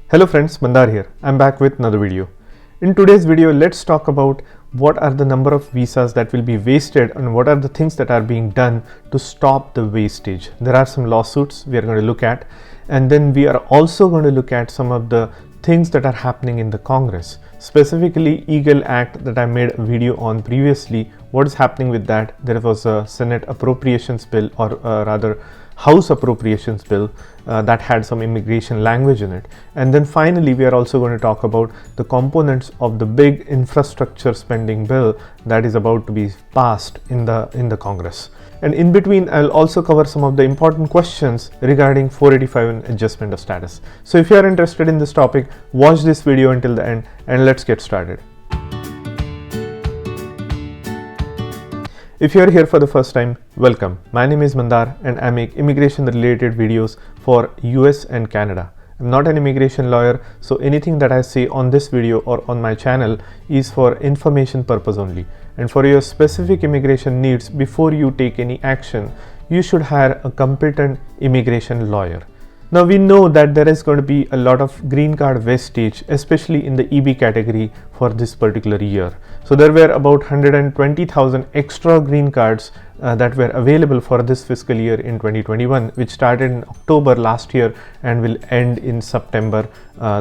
Hello friends, Mandar here. I'm back with another video. In today's video, let's talk about what are the number of visas that will be wasted and what are the things that are being done to stop the wastage. There are some lawsuits we are going to look at, and then we are also going to look at some of the things that are happening in the Congress, specifically Eagle Act that I made a video on previously. What is happening with that? There was a Senate appropriations bill, or rather House appropriations bill that had some immigration language in it. And then finally, we are also going to talk about the components of the big infrastructure spending bill that is about to be passed in the Congress. And in between, I'll also cover some of the important questions regarding 485 and adjustment of status. So if you are interested in this topic, watch this video until the end and let's get started. If you are here for the first time, welcome. My name is Mandar and I make immigration related videos for US and Canada. I'm not an immigration lawyer, so anything that I say on this video or on my channel is for information purpose only. And for your specific immigration needs, before you take any action, you should hire a competent immigration lawyer. Now we know that there is going to be a lot of green card wastage, especially in the EB category for this particular year. So there were about 120,000 extra green cards that were available for this fiscal year in 2021, which started in October last year and will end in September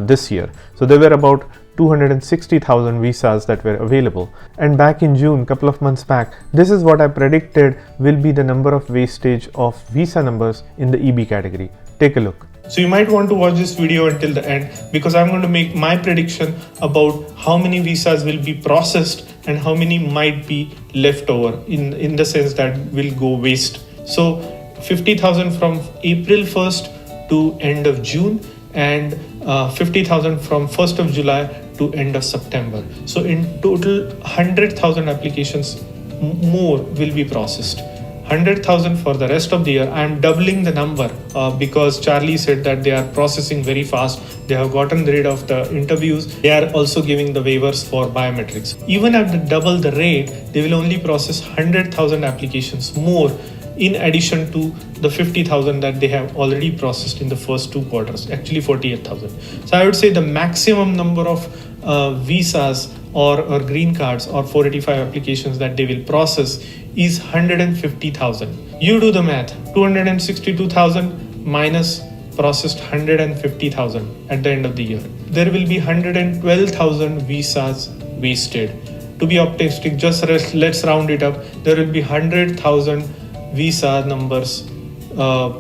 this year. So there were about 260,000 visas that were available. And back in June, couple of months back, this is what I predicted will be the number of wastage of visa numbers in the EB category. Take a look. So you might want to watch this video until the end, because I'm going to make my prediction about how many visas will be processed and how many might be left over in the sense that will go waste. So 50,000 from April 1st to end of June, and 50,000 from 1st of July to end of September. So in total 100,000 applications more will be processed. 100,000 for the rest of the year. I am doubling the number because Charlie said that they are processing very fast. They have gotten rid of the interviews. They are also giving the waivers for biometrics. Even at the double the rate, they will only process 100,000 applications more in addition to the 50,000 that they have already processed in the first 2 quarters, actually 48,000. So I would say the maximum number of visas or green cards or 485 applications that they will process is 150,000. You do the math, 262,000 minus processed 150,000 at the end of the year. There will be 112,000 visas wasted. To be optimistic, just let's round it up. There will be 100,000 visa numbers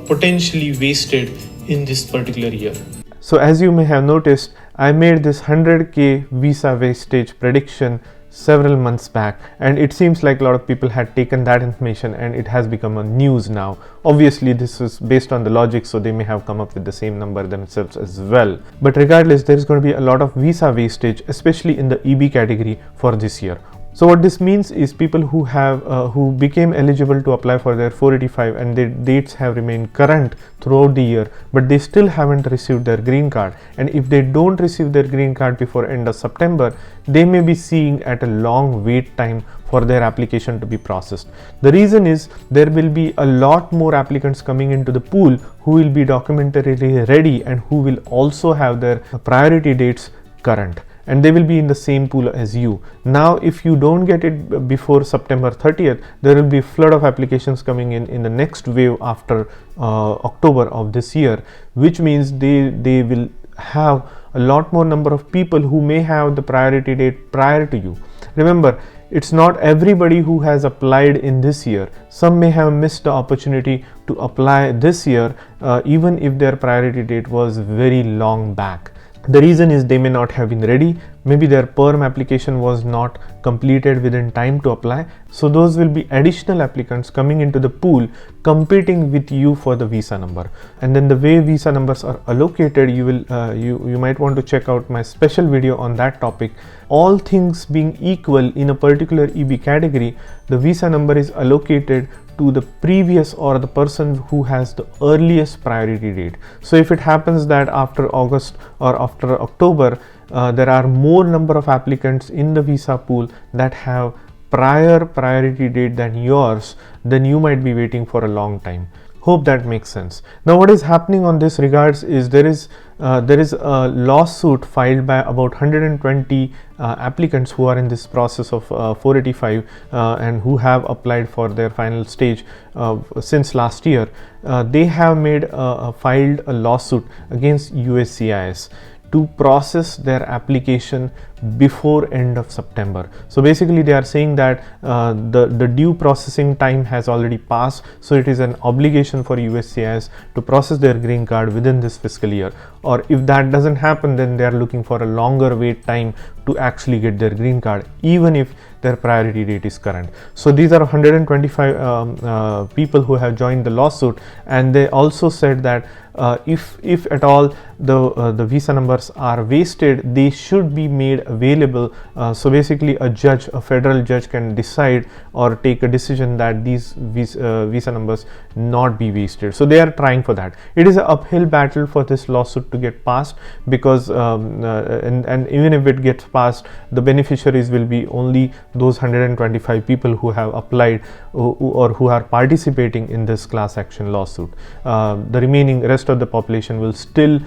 potentially wasted in this particular year. So as you may have noticed, I made this 100k visa wastage prediction several months back, and it seems like a lot of people had taken that information and it has become a news now. Obviously this is based on the logic, so they may have come up with the same number themselves as well. But regardless, there is going to be a lot of visa wastage, especially in the EB category for this year. So what this means is people who became eligible to apply for their 485 and their dates have remained current throughout the year, but they still haven't received their green card. And if they don't receive their green card before end of September, they may be seeing at a long wait time for their application to be processed. The reason is there will be a lot more applicants coming into the pool who will be documentarily ready and who will also have their priority dates current, and they will be in the same pool as you. Now if you don't get it before September 30th, there will be a flood of applications coming in the next wave after October of this year, which means they will have a lot more number of people who may have the priority date prior to you. Remember, it's not everybody who has applied in this year. Some may have missed the opportunity to apply this year, even if their priority date was very long back. The reason is they may not have been ready. Maybe their PERM application was not completed within time to apply. So those will be additional applicants coming into the pool competing with you for the visa number. And then the way visa numbers are allocated, you might want to check out my special video on that topic. All things being equal in a particular EB category, the visa number is allocated to the previous or the person who has the earliest priority date. So if it happens that after August or after October, there are more number of applicants in the visa pool that have priority date than yours, then you might be waiting for a long time. Hope that makes sense. Now, what is happening on this regards is there is a lawsuit filed by about 120 applicants who are in this process of 485 and who have applied for their final stage since last year. They have filed a lawsuit against USCIS to process their application before end of September. So basically they are saying that the due processing time has already passed, so it is an obligation for USCIS to process their green card within this fiscal year, or if that doesn't happen, then they are looking for a longer wait time to actually get their green card, even if their priority date is current. So these are 125 people who have joined the lawsuit, and they also said that if at all the visa numbers are wasted, they should be made available. So basically a federal judge can decide or take a decision that these visa numbers not be wasted. So they are trying for that. It is an uphill battle for this lawsuit to get passed, because and even if it gets passed, the beneficiaries will be only those 125 people who have applied or who are participating in this class action lawsuit. The remaining rest of the population will still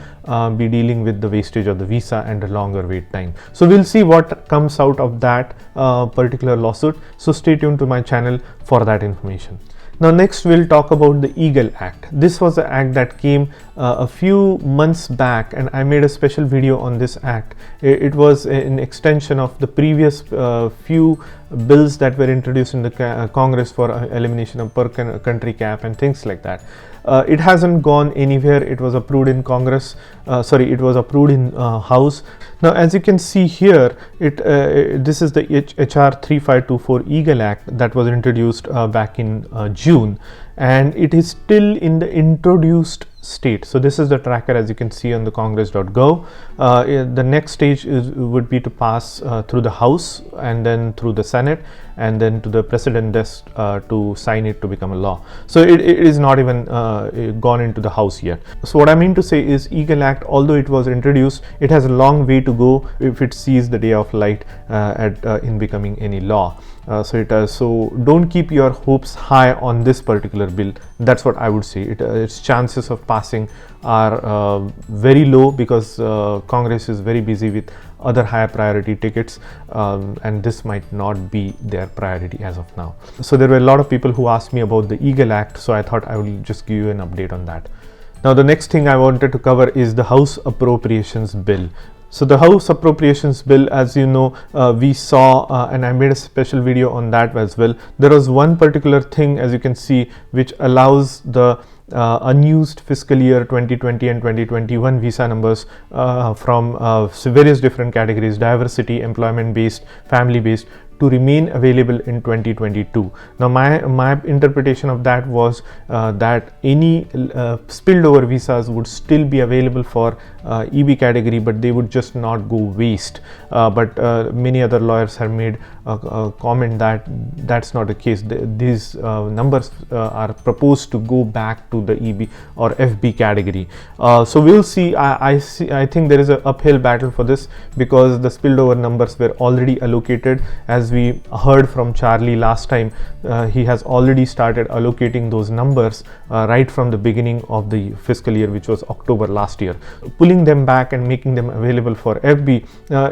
be dealing with the wastage of the visa and a longer wait time. So we'll see what comes out of that particular lawsuit. So stay tuned to my channel for that information. Now next we'll talk about the EAGLE Act. This was an act that came a few months back, and I made a special video on this act. It was an extension of the previous few bills that were introduced in the Congress for elimination of per country cap and things like that. It hasn't gone anywhere. It was approved in Congress. It was approved in House. Now, as you can see here, this is the HR 3524 EAGLE Act that was introduced back in June, and it is still in the introduced state. So this is the tracker, as you can see on the congress.gov. The next stage would be to pass through the House, and then through the Senate, and then to the President desk to sign it to become a law. So it is not even gone into the House yet. So what I mean to say is EAGLE Act, although it was introduced, it has a long way to go if it sees the day of light in becoming any law. So don't keep your hopes high on this particular bill. That's what I would say. Its chances of passing are very low, because Congress is very busy with other higher priority tickets, and this might not be their priority as of now. So there were a lot of people who asked me about the EAGLE Act, so I thought I will just give you an update on that. Now the next thing I wanted to cover is the House Appropriations Bill. So the House Appropriations Bill, as you know, we saw and I made a special video on that as well. There was one particular thing, as you can see, which allows the unused fiscal year 2020 and 2021 visa numbers from various different categories: diversity, employment based, family based, to remain available in 2022. Now my interpretation of that was that any spilled over visas would still be available for EB category, but they would just not go waste. But many other lawyers have made a comment that that's not the case. These numbers are proposed to go back to the EB or FB category. So we'll see. I think there is an uphill battle for this, because the spilled over numbers were already allocated. As we heard from Charlie last time, he has already started allocating those numbers right from the beginning of the fiscal year, which was October last year. Pulling them back and making them available for FB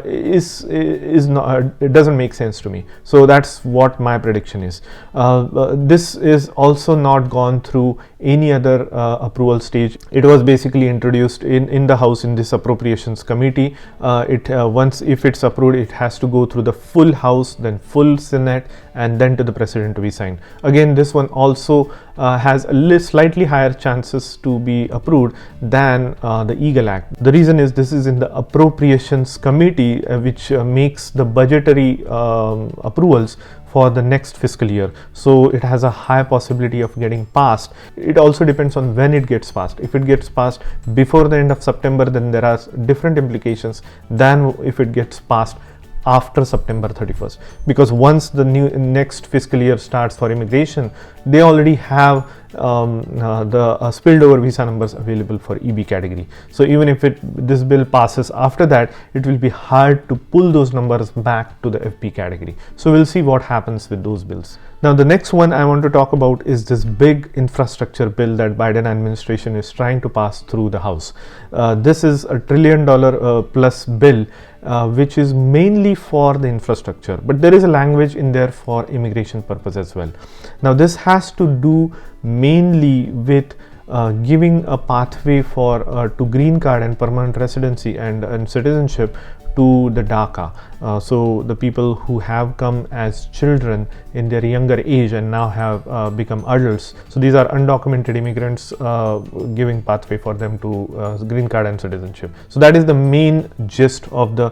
is not, it doesn't make sense to me. So that's what my prediction is. This is also not gone through any other approval stage. It was basically introduced in the House in this Appropriations Committee. Once if it's approved, it has to go through the full House, then full Senate, and then to the President to be signed. Again, this one also has a slightly higher chances to be approved than the EAGLE Act. The reason is this is in the Appropriations Committee, which makes the budgetary approvals for the next fiscal year. So it has a high possibility of getting passed. It also depends on when it gets passed. If it gets passed before the end of September, then there are different implications than if it gets passed after September 31st, because once the next fiscal year starts for immigration, they already have the spilled over visa numbers available for EB category. So even if this bill passes after that, it will be hard to pull those numbers back to the FP category. So we'll see what happens with those bills. Now the next one I want to talk about is this big infrastructure bill that Biden administration is trying to pass through the House. This is a $1 trillion plus bill, which is mainly for the infrastructure, but there is a language in there for immigration purpose as well. Now this has to do mainly with giving a pathway for to green card and permanent residency and citizenship to the DACA. So the people who have come as children in their younger age and now have become adults. So these are undocumented immigrants, giving pathway for them to green card and citizenship. So that is the main gist of the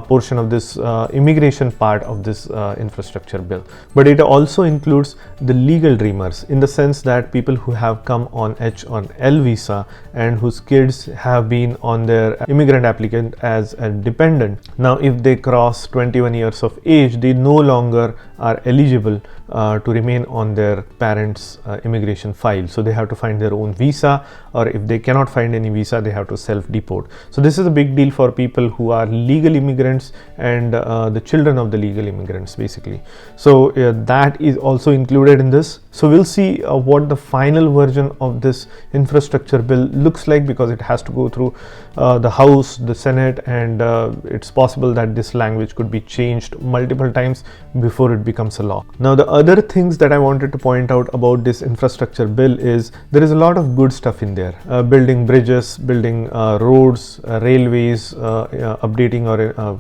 portion of this immigration part of this infrastructure bill. But it also includes the legal dreamers, in the sense that people who have come on H-1L visa and whose kids have been on their immigrant applicant as a dependent. Now if they cross 21 years of age, they no longer are eligible to remain on their parents' immigration file. So they have to find their own visa, or if they cannot find any visa, they have to self-deport. So this is a big deal for people who are legal immigrants and the children of the legal immigrants, basically. So that is also included in this. So we'll see what the final version of this infrastructure bill looks like, because it has to go through the House, the Senate, and it's possible that this language could be changed multiple times before it becomes a law. Now the other things that I wanted to point out about this infrastructure bill is there is a lot of good stuff in there. Building bridges, building roads, railways, updating or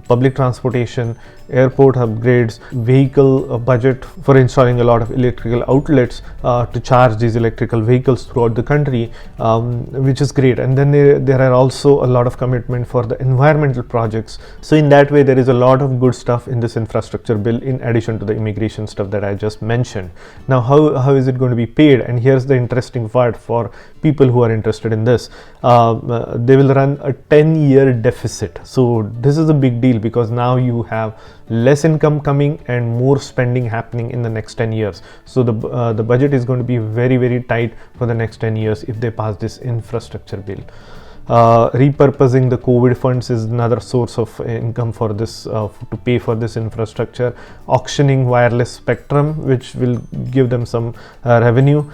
public transportation, airport upgrades, vehicle budget for installing a lot of electrical outlets to charge these electrical vehicles throughout the country, which is great. And then there are also a lot of commitment for the environmental projects. So in that way, there is a lot of good stuff in this infrastructure bill, in addition to the immigration stuff that I just mentioned. Now how is it going to be paid? And here's the interesting part for people who are interested in this. They will run a 10-year deficit. So this is a big deal, because now you have less income coming and more spending happening in the next 10 years. So the budget is going to be very, very tight for the next 10 years if they pass this infrastructure bill. Repurposing the COVID funds is another source of income for this, to pay for this infrastructure. Auctioning wireless spectrum, which will give them some revenue.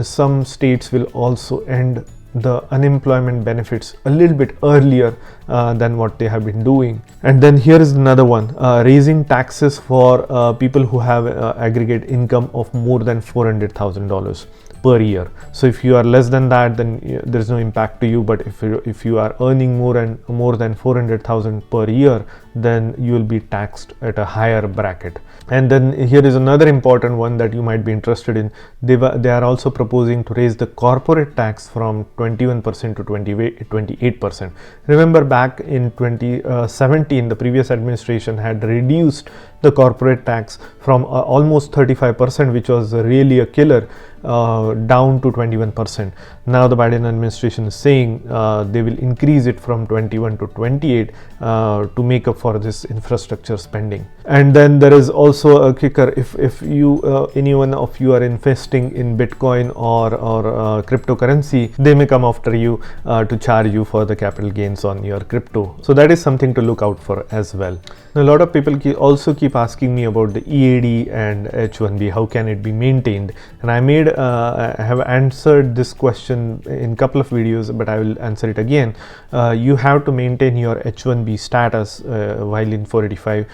Some states will also end the unemployment benefits a little bit earlier than what they have been doing. And then here is another one, raising taxes for people who have aggregate income of more than $400,000 per year. So if you are less than that, then there is no impact to you. But if you are earning more than 400,000 per year, then you will be taxed at a higher bracket. And then here is another important one that you might be interested in. They are also proposing to raise the corporate tax from 21% to 28%. Remember, back in 2017, the previous administration had reduced the corporate tax from almost 35%, which was really a killer, down to 21%. Now the Biden administration is saying they will increase it from 21 to 28 to make up for this infrastructure spending. And then there is also a kicker. If you anyone of you are investing in Bitcoin or cryptocurrency, they may come after you to charge you for the capital gains on your crypto. So that is something to look out for as well. Now, a lot of people also keep asking me about the EAD and H-1B. How can it be maintained? And I have answered this question in a couple of videos, but I will answer it again. You have to maintain your H-1B status while in 485.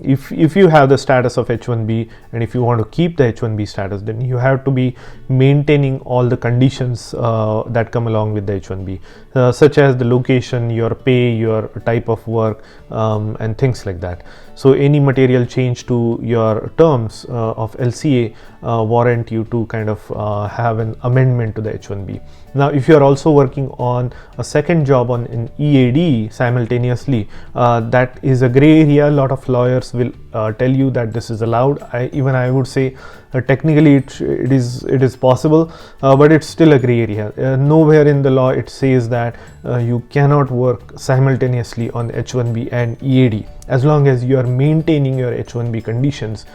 If you have the status of H-1B and if you want to keep the H-1B status, then you have to be maintaining all the conditions that come along with the H-1B, such as the location, your pay, your type of work, and things like that. So any material change to your terms of LCA warrant you to kind of have an amendment to the H-1B. Now, if you are also working on a second job on an EAD simultaneously, that is a gray area. A lot of lawyers will tell you that this is allowed. I would say technically it is possible, but it's still a gray area. Nowhere in the law it says that you cannot work simultaneously on H1B and EAD as long as you are maintaining your H1B conditions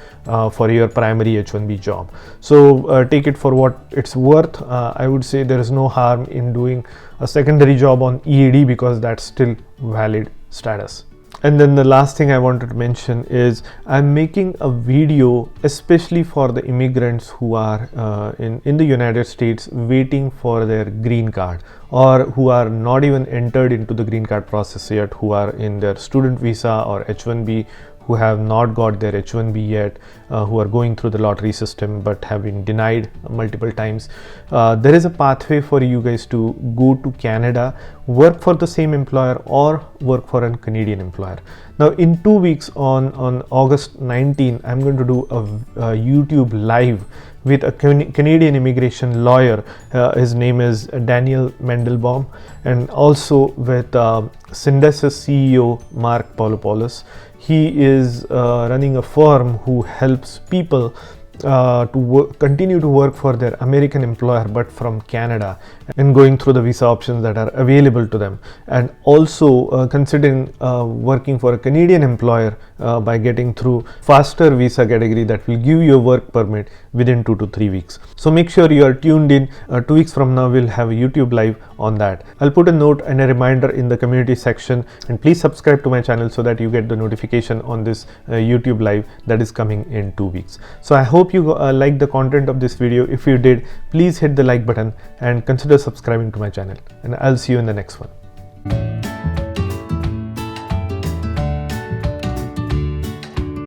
for your primary H1B job. So take it for what it's worth. I would say there is no harm in doing a secondary job on EAD because that's still valid status. And then the last thing I wanted to mention is I'm making a video especially for the immigrants who are in the United States waiting for their green card, or who are not even entered into the green card process yet, who are in their student visa or H1B, who have not got their H1B yet, who are going through the lottery system but have been denied multiple times. There is a pathway for you guys to go to Canada, work for the same employer or work for a Canadian employer. Now in 2 weeks on August 19, I'm going to do a YouTube live with a Canadian immigration lawyer. His name is Daniel Mendelbaum, and also with Syndesys CEO Mark Paulopoulos. He is running a firm who helps people to continue to work for their American employer but from Canada, and going through the visa options that are available to them, and also considering working for a Canadian employer by getting through faster visa category that will give you a work permit within 2 to 3 weeks. So make sure you are tuned in. 2 weeks from now we'll have a YouTube live on that. I'll put a note and a reminder in the community section, and please subscribe to my channel so that you get the notification on this YouTube live that is coming in 2 weeks. So I hope you like the content of this video. If you did, please hit the like button and consider subscribing to my channel, and I'll see you in the next one.